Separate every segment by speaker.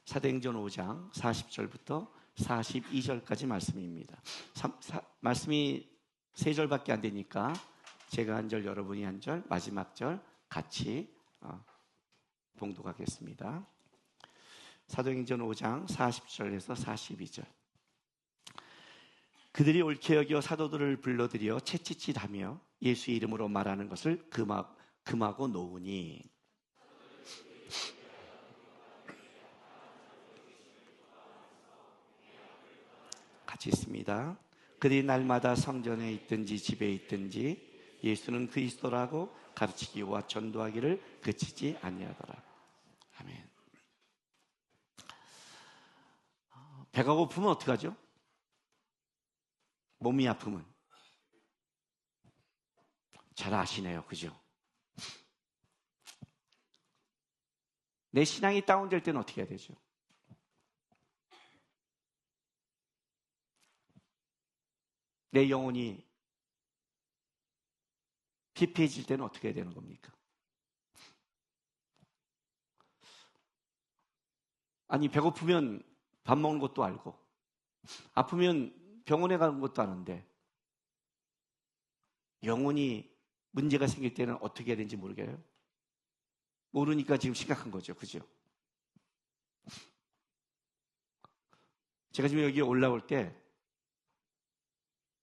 Speaker 1: 사도행전 5장 40절부터 42절까지 말씀입니다. 말씀이 3절밖에 안 되니까 제가 한 절, 여러분이 한 절, 마지막 절 같이 봉독하겠습니다. 사도행전 5장 40절에서 42절. 그들이 옳게 여겨 사도들을 불러들여 채찍질하며 예수의 이름으로 말하는 것을 금하고 놓으니, 같이 있습니다. 그들이 날마다 성전에 있든지 집에 있든지 예수는 그리스도라고 가르치기와 전도하기를 그치지 아니하더라. 아멘. 배가 고프면 어떡하죠? 몸이 아프면. 잘 아시네요. 그죠? 내 신앙이 다운될 때는 어떻게 해야 되죠? 내 영혼이 피폐해질 때는 어떻게 해야 되는 겁니까? 아니, 배고프면 밥 먹는 것도 알고, 아프면 병원에 가는 것도 아는데, 영혼이 문제가 생길 때는 어떻게 해야 되는지 모르겠어요? 모르니까 지금 심각한 거죠. 그죠? 제가 지금 여기 올라올 때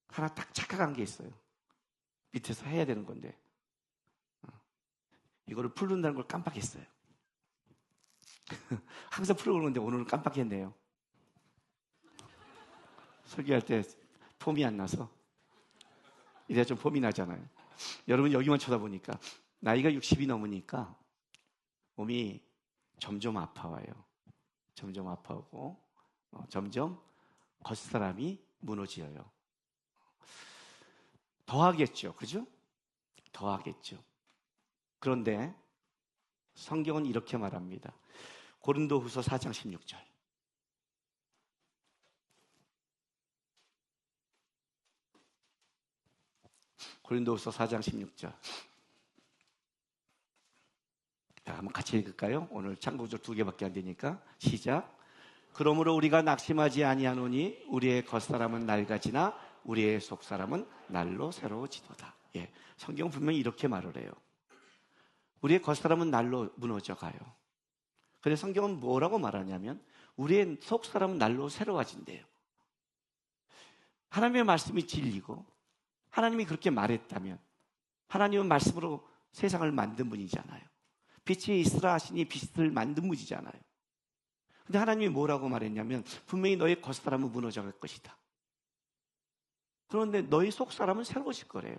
Speaker 1: 하나 딱 착각한 게 있어요. 밑에서 해야 되는 건데 이거를 풀는다는 걸 깜빡했어요. 항상 풀어오는 건데 오늘은 깜빡했네요. 설교할 때 폼이 안 나서. 이래야 좀 폼이 나잖아요. 여러분 여기만 쳐다보니까 나이가 60이 넘으니까 몸이 점점 아파와요. 점점 아파오고 점점 겉사람이 무너져요. 더 하겠죠. 그죠? 더 하겠죠. 그런데 성경은 이렇게 말합니다. 고린도후서 4장 16절. 고린도후서 4장 16절. 자, 한번 같이 읽을까요? 오늘 참고절 2개밖에 안 되니까. 시작. 그러므로 우리가 낙심하지 아니하노니 우리의 겉사람은 낡아지나 우리의 속사람은 날로 새로워지도다. 예, 성경은 분명히 이렇게 말을 해요. 우리의 겉사람은 날로 무너져가요. 그래서 성경은 뭐라고 말하냐면 우리의 속사람은 날로 새로워진대요. 하나님의 말씀이 진리고 하나님이 그렇게 말했다면 하나님은 말씀으로 세상을 만든 분이잖아요. 빛이 있으라 하시니 빛을 만든 분이잖아요. 근데 하나님이 뭐라고 말했냐면 분명히 너의 겉사람은 무너져갈 것이다. 그런데 너희 속사람은 새로워질 거래요.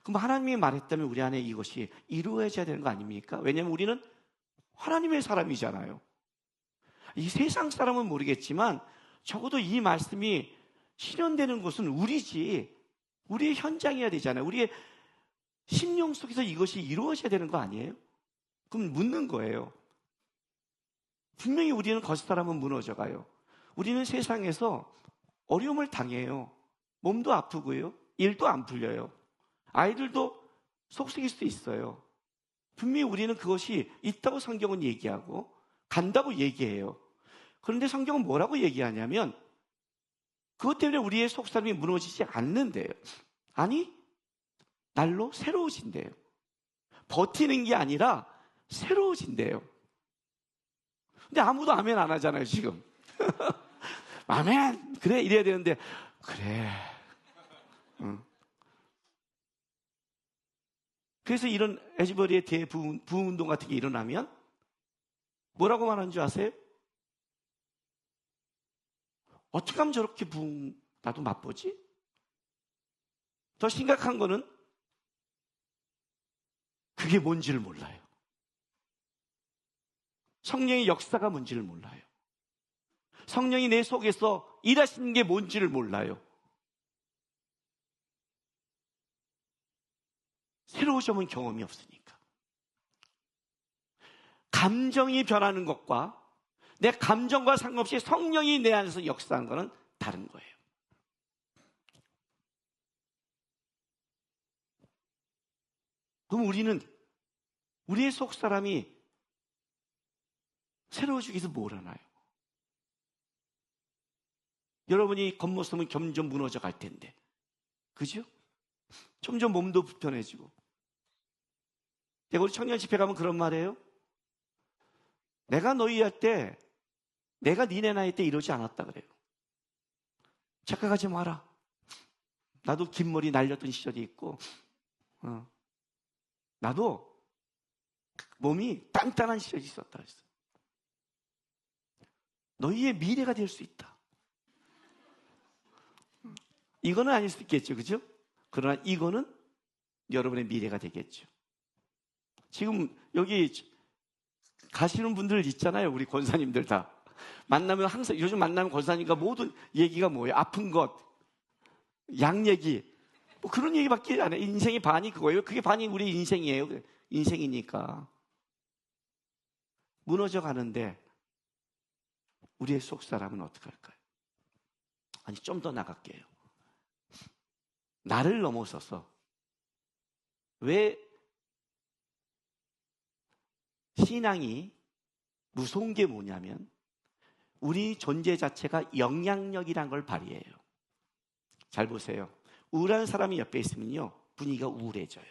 Speaker 1: 그럼 하나님이 말했다면 우리 안에 이것이 이루어져야 되는 거 아닙니까? 왜냐하면 우리는 하나님의 사람이잖아요. 이 세상 사람은 모르겠지만 적어도 이 말씀이 실현되는 곳은 우리지, 우리의 현장이어야 되잖아요. 우리의 심령 속에서 이것이 이루어져야 되는 거 아니에요? 그럼 묻는 거예요. 분명히 우리는 겉사람은 무너져가요. 우리는 세상에서 어려움을 당해요. 몸도 아프고요. 일도 안 풀려요. 아이들도 속썩일 수도 있어요. 분명히 우리는 그것이 있다고 성경은 얘기하고 간다고 얘기해요. 그런데 성경은 뭐라고 얘기하냐면 그것 때문에 우리의 속사람이 무너지지 않는데요. 아니, 날로 새로워진대요. 버티는 게 아니라 새로워진대요. 근데 아무도 아멘 안 하잖아요, 지금. 아멘! 그래, 이래야 되는데, 그래. 응. 그래서 이런 에즈버리의 대부흥운동 같은 게 일어나면 뭐라고 말하는 줄 아세요? 어떻게 하면 저렇게 나도 맛보지? 더 심각한 거는 그게 뭔지를 몰라요. 성령의 역사가 뭔지를 몰라요. 성령이 내 속에서 일하시는 게 뭔지를 몰라요. 새로우셔본 경험이 없으니까. 감정이 변하는 것과 내 감정과 상관없이 성령이 내 안에서 역사하는 것은 다른 거예요. 그럼 우리는 우리의 속사람이 새로워지기 위해서 뭘 하나요? 여러분이 겉모습은 점점 무너져 갈 텐데. 그죠? 점점 몸도 불편해지고. 내가 우리 청년 집회 가면 그런 말이에요. 내가 너희 할 때, 내가 니네 나이 때 이러지 않았다 그래요. 착각하지 마라. 나도 긴 머리 날렸던 시절이 있고, 나도 몸이 단단한 시절이 있었다 그랬어. 너희의 미래가 될 수 있다. 이거는 아닐 수 있겠죠, 그죠? 그러나 이거는 여러분의 미래가 되겠죠. 지금 여기 가시는 분들 있잖아요. 우리 권사님들 다. 만나면 항상, 요즘 만나면 권사님과 모든 얘기가 뭐예요? 아픈 것, 양 얘기. 뭐 그런 얘기밖에 안 해요. 인생의 반이 그거예요. 그게 반이 우리 인생이에요. 인생이니까. 무너져 가는데 우리의 속 사람은 어떻게 할까요? 아니, 좀 더 나갈게요. 나를 넘어서서 왜 신앙이 무서운 게 뭐냐면 우리 존재 자체가 영향력이란 걸 발휘해요. 잘 보세요. 우울한 사람이 옆에 있으면요, 분위기가 우울해져요.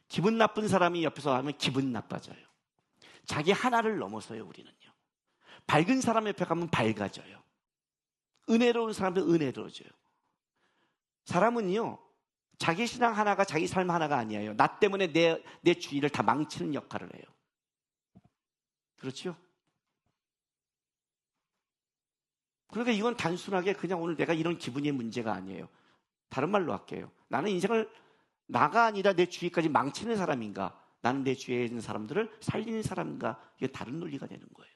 Speaker 1: 기분 나쁜 사람이 옆에서 하면 기분 나빠져요. 자기 하나를 넘어서요, 우리는요. 밝은 사람 옆에 가면 밝아져요. 은혜로운 사람도 은혜로워져요. 사람은요, 자기 신앙 하나가 자기 삶 하나가 아니에요. 나 때문에 내 주위를 다 망치는 역할을 해요. 그렇죠? 그러니까 이건 단순하게 그냥 오늘 내가 이런 기분의 문제가 아니에요. 다른 말로 할게요. 나는 인생을 나가 아니라 내 주위까지 망치는 사람인가? 나는 내 주위에 있는 사람들을 살리는 사람인가? 이게 다른 논리가 되는 거예요.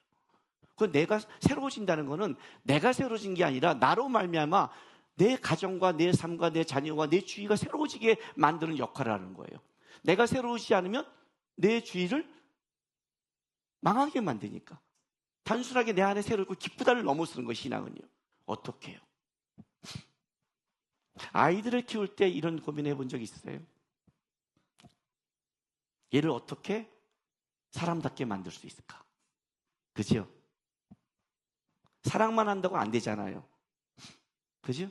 Speaker 1: 그 내가 새로워진다는 거는 내가 새로워진 게 아니라 나로 말미암아 내 가정과 내 삶과 내 자녀와 내 주위가 새로워지게 만드는 역할을 하는 거예요. 내가 새로워지지 않으면 내 주위를 망하게 만드니까. 단순하게 내 안에 새롭고 기쁘다를 넘어서는 것이 신앙은요. 어떻게 해요? 아이들을 키울 때 이런 고민해 본 적 있으세요? 얘를 어떻게 사람답게 만들 수 있을까? 그죠? 사랑만 한다고 안 되잖아요. 그죠?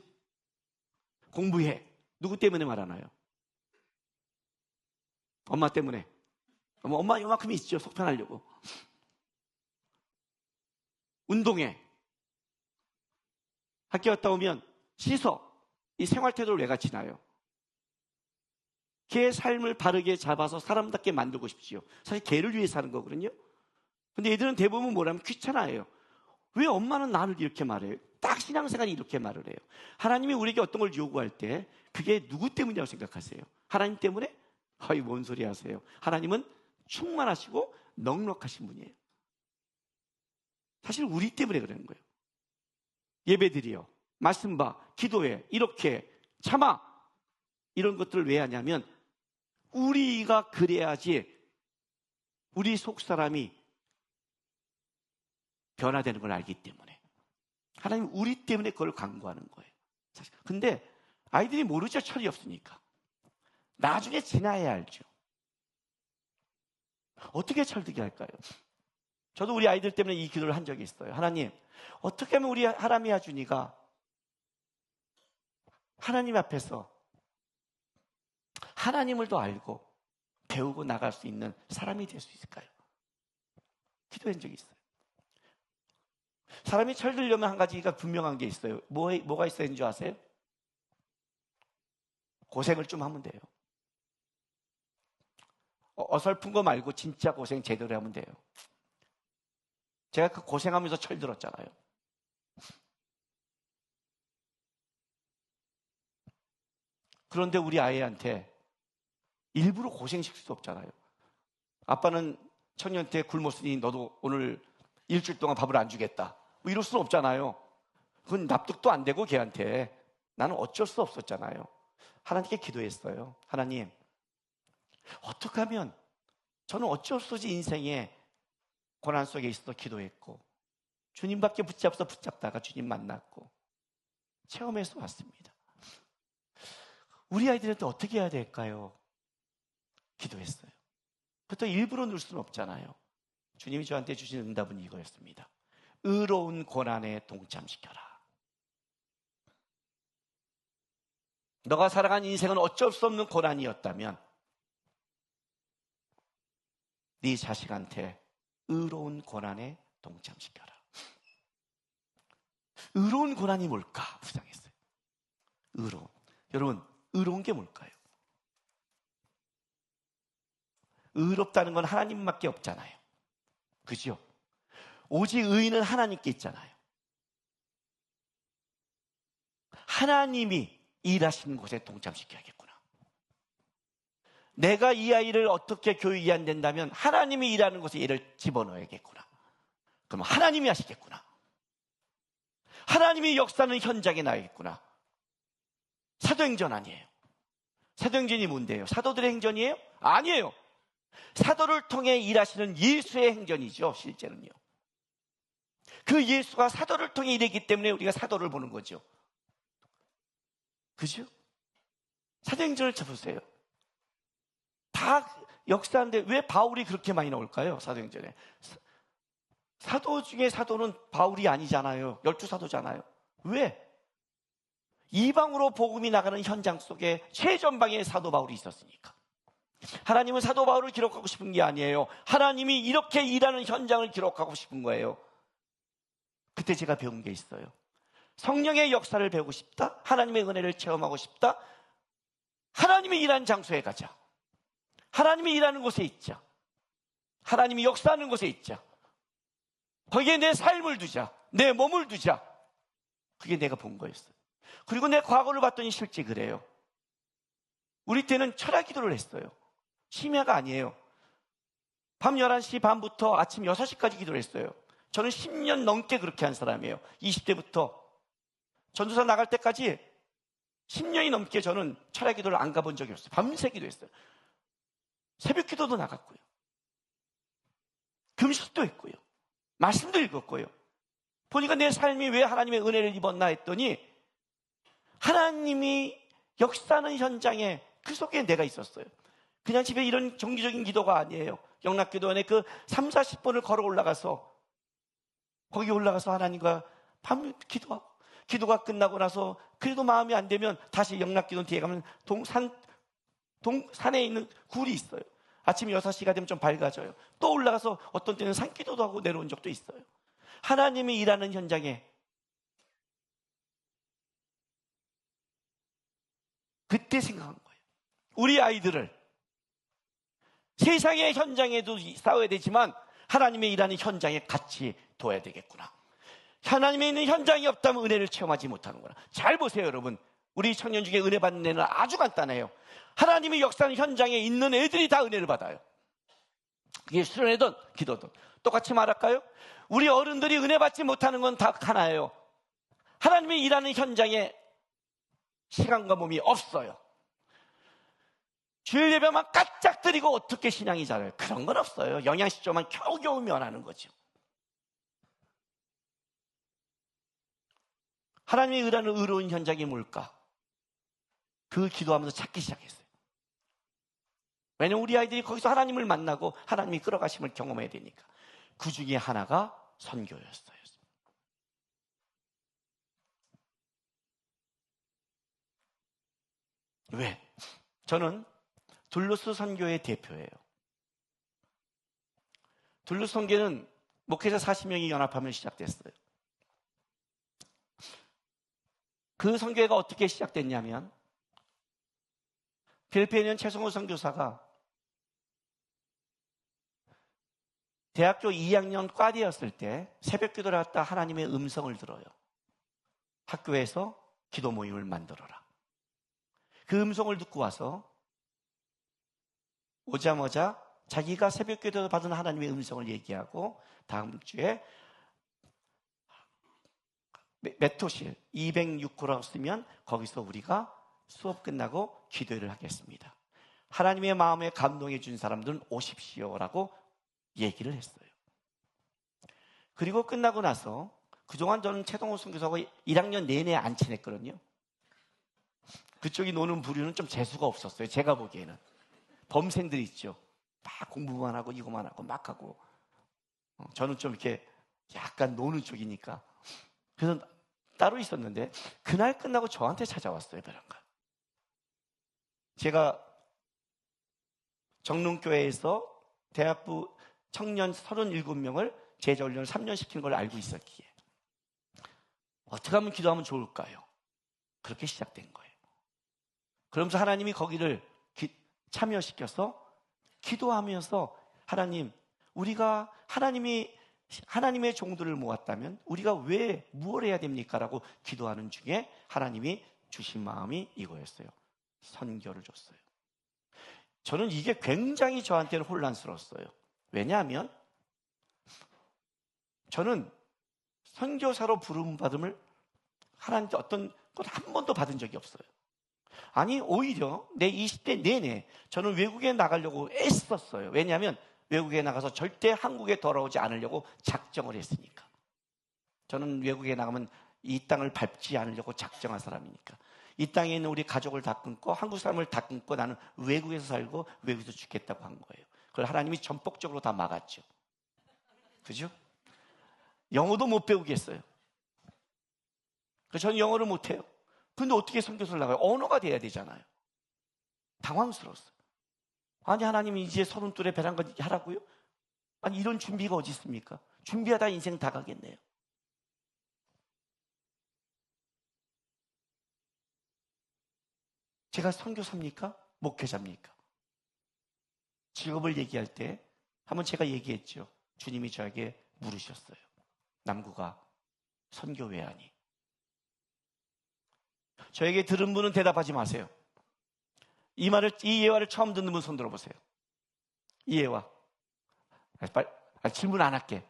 Speaker 1: 공부해. 누구 때문에 말하나요? 엄마 때문에. 엄마 요만큼이 있죠. 속편하려고. 운동해. 학교 갔다 오면 씻어. 이 생활태도를 왜 같이 나요? 걔의 삶을 바르게 잡아서 사람답게 만들고 싶지요. 사실 걔를 위해서 하는 거거든요. 근데 얘들은 대부분 뭐라면 귀찮아해요. 왜 엄마는 나를 이렇게 말해요? 딱 신앙생활이 이렇게 말을 해요. 하나님이 우리에게 어떤 걸 요구할 때 그게 누구 때문이라고 생각하세요? 하나님 때문에? 아이, 뭔 소리 하세요? 하나님은 충만하시고 넉넉하신 분이에요. 사실 우리 때문에 그러는 거예요. 예배드려, 말씀 봐, 기도해, 이렇게 참아. 이런 것들을 왜 하냐면 우리가 그래야지 우리 속사람이 변화되는 걸 알기 때문에. 하나님 우리 때문에 그걸 강구하는 거예요. 사실. 근데 아이들이 모르죠. 철이 없으니까. 나중에 지나야 알죠. 어떻게 철들게 할까요? 저도 우리 아이들 때문에 이 기도를 한 적이 있어요. 하나님, 어떻게 하면 우리 하람이아 준이가 하나님 앞에서 하나님을 더 알고 배우고 나갈 수 있는 사람이 될 수 있을까요? 기도한 적이 있어요. 사람이 철들려면 한 가지가 분명한 게 있어요. 뭐가 있어야 되는 줄 아세요? 고생을 좀 하면 돼요. 어설픈 거 말고 진짜 고생 제대로 하면 돼요. 제가 그 고생하면서 철들었잖아요. 그런데 우리 아이한테 일부러 고생시킬 수 없잖아요. 아빠는 청년 때 굶었으니 너도 오늘 일주일 동안 밥을 안 주겠다. 뭐 이럴 수는 없잖아요. 그건 납득도 안 되고 걔한테. 나는 어쩔 수 없었잖아요. 하나님께 기도했어요. 하나님, 어떻게 하면 저는 어쩔 수 없이 인생에 고난 속에 있어도 기도했고 주님밖에 붙잡다가 주님 만났고 체험해서 왔습니다. 우리 아이들한테 어떻게 해야 될까요? 기도했어요. 그것도 일부러 넣을 수는 없잖아요. 주님이 저한테 주신 응답은 이거였습니다. 의로운 고난에 동참시켜라. 너가 살아간 인생은 어쩔 수 없는 고난이었다면 네 자식한테 의로운 고난에 동참시켜라. 의로운 고난이 뭘까? 부장했어요. 의로운. 여러분, 의로운 게 뭘까요? 의롭다는 건 하나님밖에 없잖아요. 그죠? 오직 의인은 하나님께 있잖아요. 하나님이 일하시는 곳에 동참시켜야겠구나. 내가 이 아이를 어떻게 교육이 안 된다면 하나님이 일하는 곳에 얘를 집어넣어야겠구나. 그럼 하나님이 하시겠구나. 하나님이 역사하는 현장에 나야겠구나. 사도행전 아니에요. 사도행전이 뭔데요? 사도들의 행전이에요? 아니에요. 사도를 통해 일하시는 예수의 행전이죠. 실제는요. 그 예수가 사도를 통해 일했기 때문에 우리가 사도를 보는 거죠. 그죠? 사도행전을 쳐보세요. 다 역사인데 왜 바울이 그렇게 많이 나올까요? 사도행전에. 사도 중에 사도는 바울이 아니잖아요. 12사도잖아요. 왜? 이방으로 복음이 나가는 현장 속에 최전방에 사도 바울이 있었으니까. 하나님은 사도 바울을 기록하고 싶은 게 아니에요. 하나님이 이렇게 일하는 현장을 기록하고 싶은 거예요. 그때 제가 배운 게 있어요. 성령의 역사를 배우고 싶다? 하나님의 은혜를 체험하고 싶다? 하나님이 일하는 장소에 가자. 하나님이 일하는 곳에 있자. 하나님이 역사하는 곳에 있자. 거기에 내 삶을 두자. 내 몸을 두자. 그게 내가 본 거였어요. 그리고 내 과거를 봤더니 실제 그래요. 우리 때는 철야 기도를 했어요. 심야가 아니에요. 밤 11시 반부터 아침 6시까지 기도를 했어요. 저는 10년 넘게 그렇게 한 사람이에요. 20대부터 전도사 나갈 때까지 10년이 넘게 저는 철야 기도를 안 가본 적이 없어요. 밤새 기도했어요. 새벽 기도도 나갔고요. 금식도 했고요. 말씀도 읽었고요. 보니까 내 삶이 왜 하나님의 은혜를 입었나 했더니 하나님이 역사하는 현장에 그 속에 내가 있었어요. 그냥 집에 이런 정기적인 기도가 아니에요. 영락기도원에 그 3, 40분을 걸어 올라가서 거기 올라가서 하나님과 밤 기도하고 기도가 끝나고 나서 그래도 마음이 안 되면 다시 영락기도원 뒤에 가면 산에 있는 굴이 있어요. 아침 6시가 되면 좀 밝아져요. 또 올라가서 어떤 때는 산기도도 하고 내려온 적도 있어요. 하나님이 일하는 현장에 그때 생각한 거예요. 우리 아이들을 세상의 현장에도 싸워야 되지만 하나님의 일하는 현장에 같이 둬야 되겠구나. 하나님의 있는 현장이 없다면 은혜를 체험하지 못하는구나. 잘 보세요, 여러분. 우리 청년 중에 은혜 받는 애는 아주 간단해요. 하나님의 역사하는 현장에 있는 애들이 다 은혜를 받아요. 그게 수련회든 기도든 똑같이 말할까요? 우리 어른들이 은혜 받지 못하는 건 다 하나예요. 하나님의 일하는 현장에 시간과 몸이 없어요. 주일 예배만 까짝 드리고 어떻게 신앙이 자라요? 그런 건 없어요. 영양실조만 겨우겨우 면하는 거죠. 하나님의 일하는 의로운 현장이 뭘까? 그 기도하면서 찾기 시작했어요. 왜냐면 우리 아이들이 거기서 하나님을 만나고 하나님이 끌어가심을 경험해야 되니까. 그 중에 하나가 선교였어요. 왜? 저는 둘루스 선교의 대표예요. 둘루스 선교는 목회자 40명이 연합하면 시작됐어요. 그 선교회가 어떻게 시작됐냐면 필리핀에 있는 최성호 선교사가 대학교 2학년 과대였을 때 새벽 기도를 했다 하나님의 음성을 들어요. 학교에서 기도 모임을 만들어라. 그 음성을 듣고 와서 오자마자 자기가 새벽 기도를 받은 하나님의 음성을 얘기하고 다음 주에 메토실 206호라고 쓰면 거기서 우리가 수업 끝나고 기도를 하겠습니다. 하나님의 마음에 감동해 준 사람들은 오십시오라고 얘기를 했어요. 그리고 끝나고 나서 그동안 저는 최동호 선교사하고 1학년 내내 안 친했거든요. 그쪽이 노는 부류는 좀 재수가 없었어요. 제가 보기에는. 범생들 있죠. 막 공부만 하고 이거만 하고 막 하고. 저는 좀 이렇게 약간 노는 쪽이니까. 그래서 따로 있었는데 그날 끝나고 저한테 찾아왔어요, 베란가. 제가 정릉교회에서 대학부 청년 37명을 제자훈련을 3년 시키는 걸 알고 있었기에 어떻게 하면 기도하면 좋을까요? 그렇게 시작된 거예요. 그러면서 하나님이 거기를 참여시켜서 기도하면서 하나님, 우리가 하나님의 종들을 모았다면 우리가 왜 무엇을 해야 됩니까? 라고 기도하는 중에 하나님이 주신 마음이 이거였어요. 선교를 줬어요. 저는 이게 굉장히 저한테는 혼란스러웠어요. 왜냐하면 저는 선교사로 부름받음을 하나님께 어떤 것 한 번도 받은 적이 없어요. 아니, 오히려 내 20대 내내 저는 외국에 나가려고 애썼어요. 왜냐하면 외국에 나가서 절대 한국에 돌아오지 않으려고 작정을 했으니까. 저는 외국에 나가면 이 땅을 밟지 않으려고 작정한 사람이니까. 이 땅에 있는 우리 가족을 다 끊고 한국 사람을 다 끊고 나는 외국에서 살고 외국에서 죽겠다고 한 거예요. 그걸 하나님이 전폭적으로 다 막았죠. 그죠? 영어도 못 배우겠어요. 저는 영어를 못해요. 근데 어떻게 선교사를 나가요? 언어가 돼야 되잖아요. 당황스러웠어요. 아니, 하나님이 이제 32에 베란가 하라고요? 아니, 이런 준비가 어디 있습니까? 준비하다 인생 다 가겠네요. 제가 선교사입니까? 목회자입니까? 직업을 얘기할 때 한번 제가 얘기했죠. 주님이 저에게 물으셨어요. 남구가 선교 왜 하니? 저에게 들은 분은 대답하지 마세요. 이 예화를 처음 듣는 분 손 들어보세요. 이 예화. 질문 안 할게.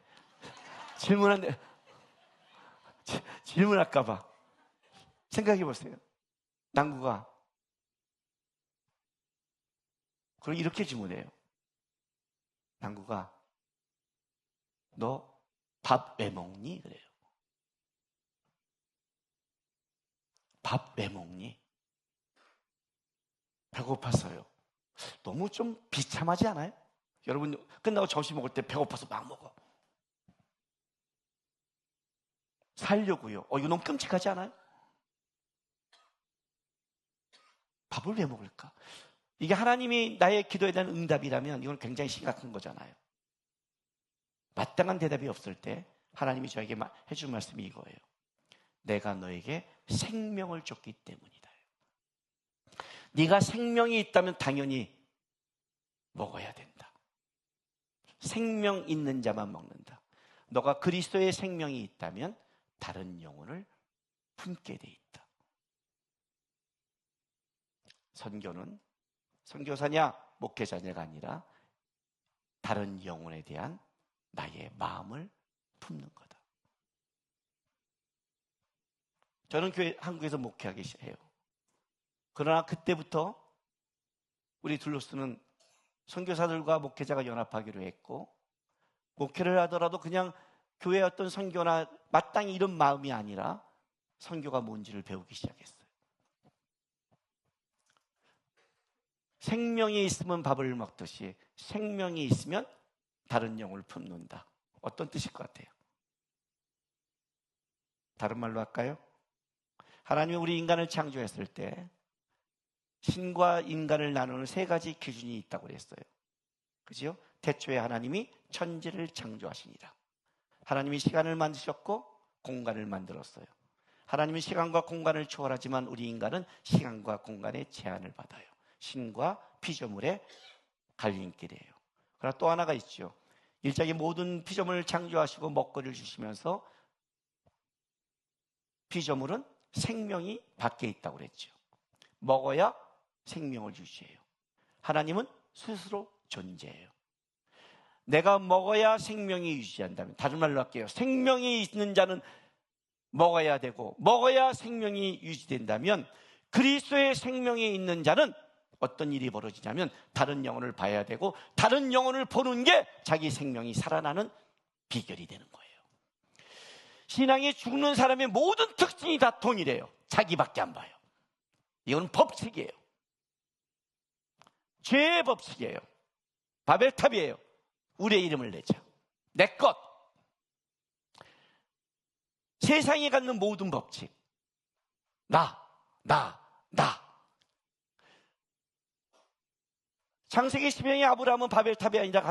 Speaker 1: 질문할까봐. 생각해 보세요. 남구가. 그럼 이렇게 질문해요. 남구가, 너 밥 왜 먹니? 그래요. 밥 왜 먹니? 배고팠어요. 너무 좀 비참하지 않아요? 여러분 끝나고 점심 먹을 때 배고파서 막 먹어. 살려고요. 이거 너무 끔찍하지 않아요? 밥을 왜 먹을까? 이게 하나님이 나의 기도에 대한 응답이라면 이건 굉장히 심각한 거잖아요. 마땅한 대답이 없을 때 하나님이 저에게 해준 말씀이 이거예요. 내가 너에게 생명을 줬기 때문이다. 네가 생명이 있다면 당연히 먹어야 된다. 생명 있는 자만 먹는다. 너가 그리스도의 생명이 있다면 다른 영혼을 품게 돼 있다. 선교는 선교사냐 목회자냐가 아니라 다른 영혼에 대한 나의 마음을 품는 거다. 저는 한국에서 목회하기 시작해요. 그러나 그때부터 우리 둘로스는 선교사들과 목회자가 연합하기로 했고, 목회를 하더라도 그냥 교회의 어떤 선교나 마땅히 이런 마음이 아니라 선교가 뭔지를 배우기 시작했어요. 생명이 있으면 밥을 먹듯이 생명이 있으면 다른 영혼을 품는다. 어떤 뜻일 것 같아요? 다른 말로 할까요? 하나님이 우리 인간을 창조했을 때 신과 인간을 나누는 세 가지 기준이 있다고 그랬어요. 그죠? 태초에 하나님이 천지를 창조하시니라. 하나님이 시간을 만드셨고 공간을 만들었어요. 하나님은 시간과 공간을 초월하지만 우리 인간은 시간과 공간의 제한을 받아요. 신과 피조물의 갈림길이에요. 그러나 또 하나가 있죠. 일장의 모든 피조물을 창조하시고 먹거리를 주시면서 피조물은 생명이 밖에 있다고 그랬죠. 먹어야 생명을 유지해요. 하나님은 스스로 존재해요. 내가 먹어야 생명이 유지한다면, 다른 말로 할게요. 생명이 있는 자는 먹어야 되고 먹어야 생명이 유지된다면 그리스도의 생명이 있는 자는 어떤 일이 벌어지냐면 다른 영혼을 봐야 되고 다른 영혼을 보는 게 자기 생명이 살아나는 비결이 되는 거예요. 신앙이 죽는 사람의 모든 특징이 다 동일해요. 자기밖에 안 봐요. 이건 법칙이에요. 죄의 법칙이에요. 바벨탑이에요. 우리의 이름을 내자. 내 것. 세상에 갖는 모든 법칙. 나. 창세기 10장에 아브라함은 바벨탑이 아니라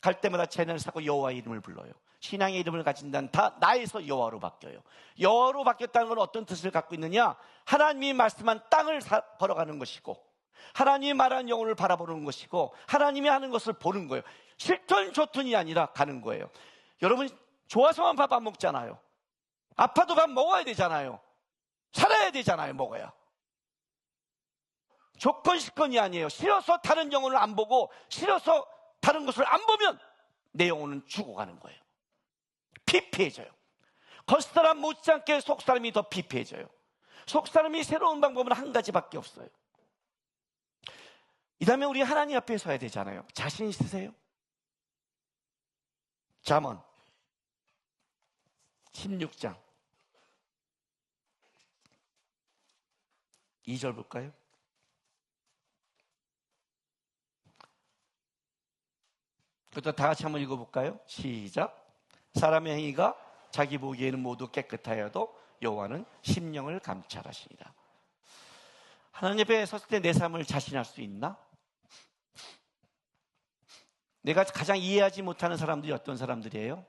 Speaker 1: 갈 때마다 제단을 쌓고 여호와의 이름을 불러요. 신앙의 이름을 가진 자는 다 나에서 여호와로 바뀌어요. 여호와로 바뀌었다는 건 어떤 뜻을 갖고 있느냐? 하나님이 말씀한 땅을 걸어가는 것이고, 하나님이 말한 영혼을 바라보는 것이고, 하나님이 하는 것을 보는 거예요. 싫든 좋든이 아니라 가는 거예요. 여러분, 좋아서만 밥 안 먹잖아요. 아파도 밥 먹어야 되잖아요. 살아야 되잖아요. 먹어야. 조건식건이 아니에요. 싫어서 다른 영혼을 안 보고, 싫어서 다른 것을 안 보면 내 영혼은 죽어가는 거예요. 피폐해져요. 겉사람 못지않게 속사람이 더 피폐해져요. 속사람이 새로운 방법은 한 가지밖에 없어요. 이 다음에 우리 하나님 앞에 서야 되잖아요. 자신 있으세요? 잠언 16장 2절 볼까요? 그것도 다 같이 한번 읽어볼까요? 시작. 사람의 행위가 자기 보기에는 모두 깨끗하여도 여호와는 심령을 감찰하시니라. 하나님 앞에 섰을 때 내 삶을 자신할 수 있나? 내가 가장 이해하지 못하는 사람들이 어떤 사람들이에요?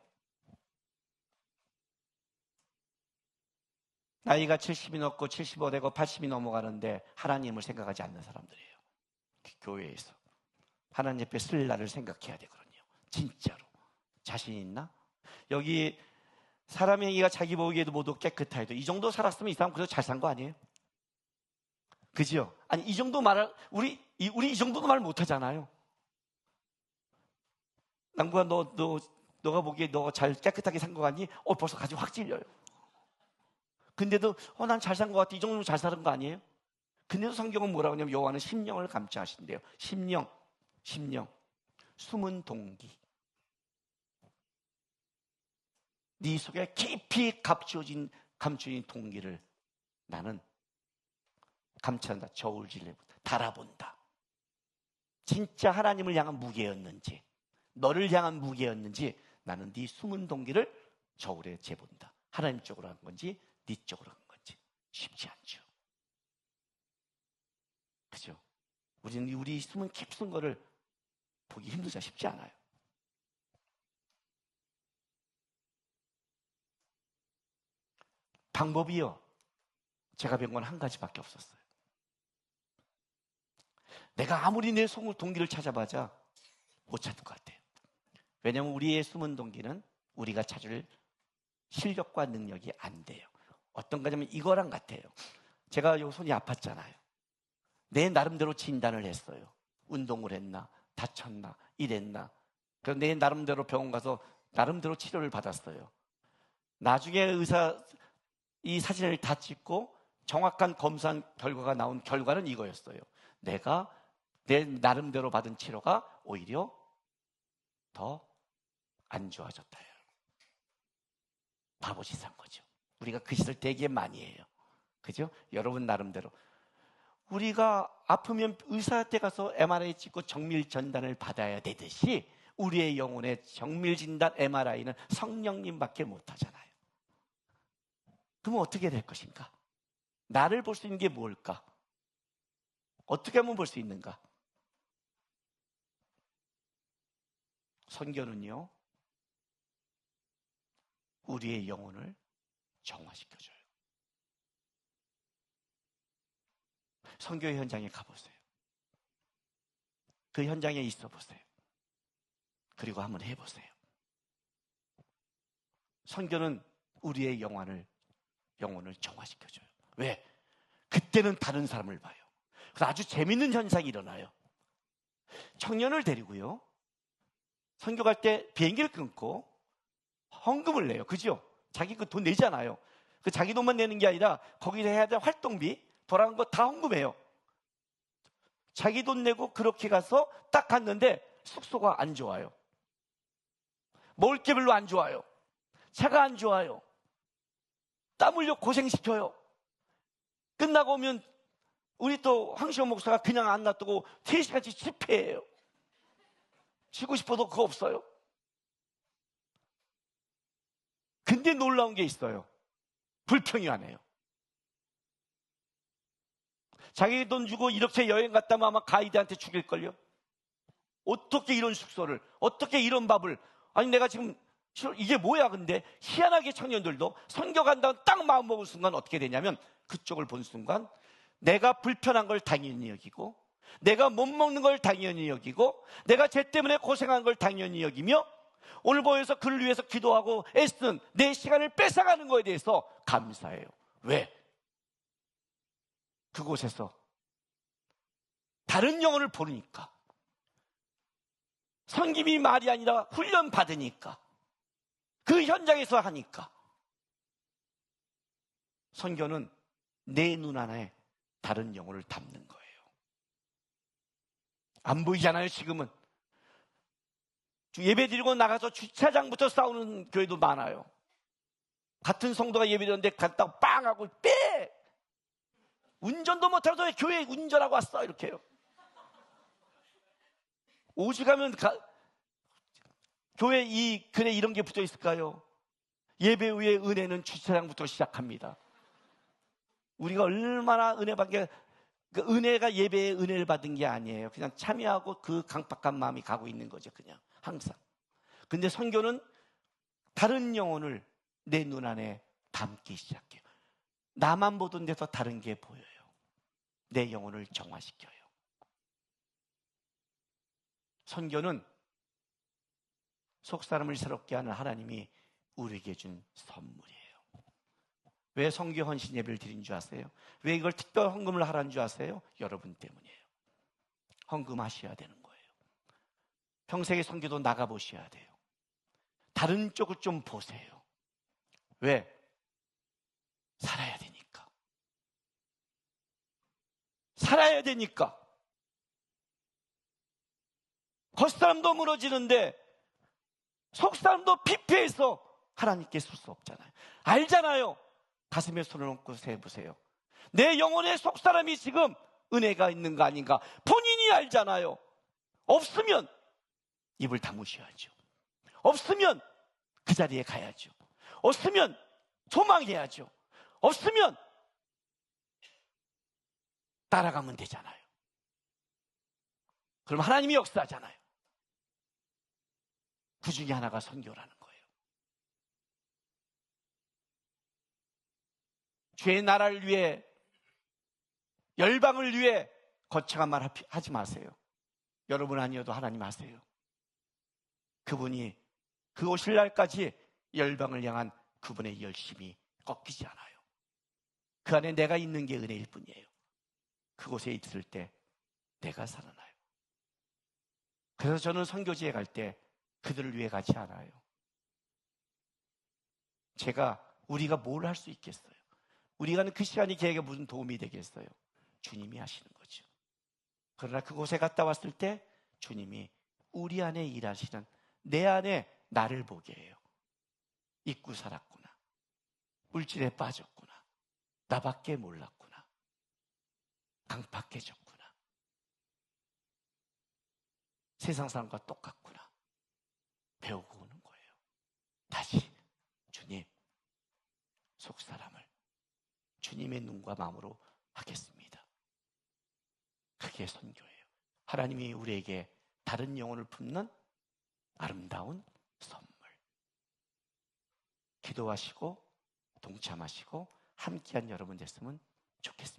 Speaker 1: 나이가 70이 넘고 75 되고 80이 넘어가는데 하나님을 생각하지 않는 사람들이에요. 교회에서 하나님 앞에 쓸 날을 생각해야 되거든요. 진짜로 자신 있나? 여기 사람의 행위가 자기 보기에도 모두 깨끗하여도 이 정도 살았으면 이 사람 그래도 잘 산 거 아니에요? 그죠? 아니 이 정도 말을 우리 이 정도도 말 못하잖아요. 남구야 너가 보기에 너 잘 깨끗하게 산 거 같니? 벌써 가지 확 찔려요. 근데도 난 잘 산 거 같아. 이 정도면 잘 사는 거 아니에요? 근데도 성경은 뭐라고 하냐면 여호와는 심령을 감찰하신대요. 심령 숨은 동기. 네 속에 깊이 감춰진 동기를 나는 감찰한다. 저울질레보다 달아본다. 진짜 하나님을 향한 무게였는지, 너를 향한 무게였는지 나는 네 숨은 동기를 저울에 재본다. 하나님 쪽으로 한 건지 네 쪽으로 한 건지. 쉽지 않죠. 그죠? 우리는 우리 숨은 깊은 거를 보기 힘들자. 쉽지 않아요. 방법이요, 제가 배운 건 한 가지밖에 없었어요. 내가 아무리 내 속을 동기를 찾아봐자 못 찾을 것 같아요. 왜냐하면 우리의 숨은 동기는 우리가 찾을 실력과 능력이 안 돼요. 어떤 거냐면 이거랑 같아요. 제가 요 손이 아팠잖아요. 내 나름대로 진단을 했어요. 운동을 했나, 다쳤나, 이랬나. 그래서 내 나름대로 병원 가서 나름대로 치료를 받았어요. 나중에 의사 이 사진을 다 찍고 정확한 검사 결과가 나온 결과는 이거였어요. 내가 내 나름대로 받은 치료가 오히려 더 안 좋아졌다. 바보짓 한 거죠. 우리가 그 짓을 되게 많이 해요. 그죠? 여러분 나름대로. 우리가 아프면 의사한테 가서 MRI 찍고 정밀 진단을 받아야 되듯이 우리의 영혼의 정밀 진단 MRI는 성령님밖에 못하잖아요. 그럼 어떻게 될 것인가? 나를 볼 수 있는 게 뭘까? 어떻게 하면 볼 수 있는가? 선교는요, 우리의 영혼을 정화시켜줘요. 선교 현장에 가보세요. 그 현장에 있어 보세요. 그리고 한번 해보세요. 선교는 우리의 영혼을 정화시켜줘요. 왜? 그때는 다른 사람을 봐요. 그래서 아주 재밌는 현상이 일어나요. 청년을 데리고요, 선교 갈 때 비행기를 끊고 헌금을 내요. 그죠? 자기 그 돈 내잖아요. 그 자기 돈만 내는 게 아니라 거기서 해야 될 활동비, 돌아간 거 다 헌금해요. 자기 돈 내고 그렇게 가서 딱 갔는데 숙소가 안 좋아요. 먹을 게 별로 안 좋아요. 차가 안 좋아요. 땀 흘려 고생시켜요. 끝나고 오면 우리 또 황시호 목사가 그냥 안 놔두고 3시간씩 집회해요. 쉬고 싶어도 그거 없어요. 근데 놀라운 게 있어요. 불평이하네요. 자기 돈 주고 이렇게 여행 갔다면 아마 가이드한테 죽일걸요. 어떻게 이런 숙소를, 어떻게 이런 밥을, 아니 내가 지금 이게 뭐야. 근데 희한하게 청년들도 선교 간다고 딱 마음 먹은 순간 어떻게 되냐면, 그쪽을 본 순간 내가 불편한 걸 당연히 여기고, 내가 못 먹는 걸 당연히 여기고, 내가 쟤 때문에 고생한 걸 당연히 여기며, 오늘 보여서 그를 위해서 기도하고 애쓰는 내 시간을 뺏어가는 거에 대해서 감사해요. 왜? 그곳에서 다른 영혼을 보니까, 선김이 말이 아니라 훈련 받으니까, 그 현장에서 하니까, 선교는 내 눈 안에 다른 영혼을 담는 거예요. 안 보이잖아요. 지금은 예배 드리고 나가서 주차장부터 싸우는 교회도 많아요. 같은 성도가 예배 드렸는데 갔다가 빵 하고 빼! 운전도 못하면서 왜 교회에 운전하고 왔어? 이렇게 해요. 오죽하면 교회 이 글에 이런 게 붙어 있을까요? 예배 후에 은혜는 주차장부터 시작합니다. 우리가 얼마나 은혜 받게, 그 은혜가 예배에 은혜를 받은 게 아니에요. 그냥 참여하고 그 강박한 마음이 가고 있는 거죠. 그냥 항상. 근데 선교는 다른 영혼을 내 눈 안에 담기 시작해요. 나만 보던 데서 다른 게 보여요. 내 영혼을 정화시켜요. 선교는 속사람을 새롭게 하는 하나님이 우리에게 준 선물이에요. 왜 선교 헌신 예배를 드린 줄 아세요? 왜 이걸 특별 헌금을 하라는 줄 아세요? 여러분 때문이에요. 헌금하셔야 되는 거예요. 평생의 선교도 나가보셔야 돼요. 다른 쪽을 좀 보세요. 왜? 살아야 되니까. 살아야 되니까. 겉사람도 무너지는데 속사람도 피폐해서 하나님께 쓸 수 없잖아요. 알잖아요. 가슴에 손을 얹고 세보세요. 내 영혼의 속사람이 지금 은혜가 있는 거 아닌가 본인이 알잖아요. 없으면 입을 다무셔야죠. 없으면 그 자리에 가야죠. 없으면 소망해야죠. 없으면 따라가면 되잖아요. 그럼 하나님이 역사하잖아요. 그 중에 하나가 선교라는 거예요. 죄의 나라를 위해, 열방을 위해 거창한 말 하지 마세요. 여러분 아니어도 하나님 하세요. 그분이 그 오실 날까지 열방을 향한 그분의 열심이 꺾이지 않아요. 그 안에 내가 있는 게 은혜일 뿐이에요. 그곳에 있을 때 내가 살아나요. 그래서 저는 선교지에 갈 때 그들을 위해 가지 않아요. 우리가 뭘 할 수 있겠어요? 우리가 하는 그 시간이 걔에게 무슨 도움이 되겠어요? 주님이 하시는 거죠. 그러나 그곳에 갔다 왔을 때 주님이 우리 안에 일하시는, 내 안에 나를 보게 해요. 잊고 살았구나. 물질에 빠졌구나. 나밖에 몰랐구나. 강팍해졌구나. 세상 사람과 똑같구나. 배우고 오는 거예요. 다시 주님, 속사람을 주님의 눈과 마음으로 하겠습니다. 그게 선교예요. 하나님이 우리에게 다른 영혼을 품는 아름다운 선물. 기도하시고 동참하시고 함께한 여러분 됐으면 좋겠습니다.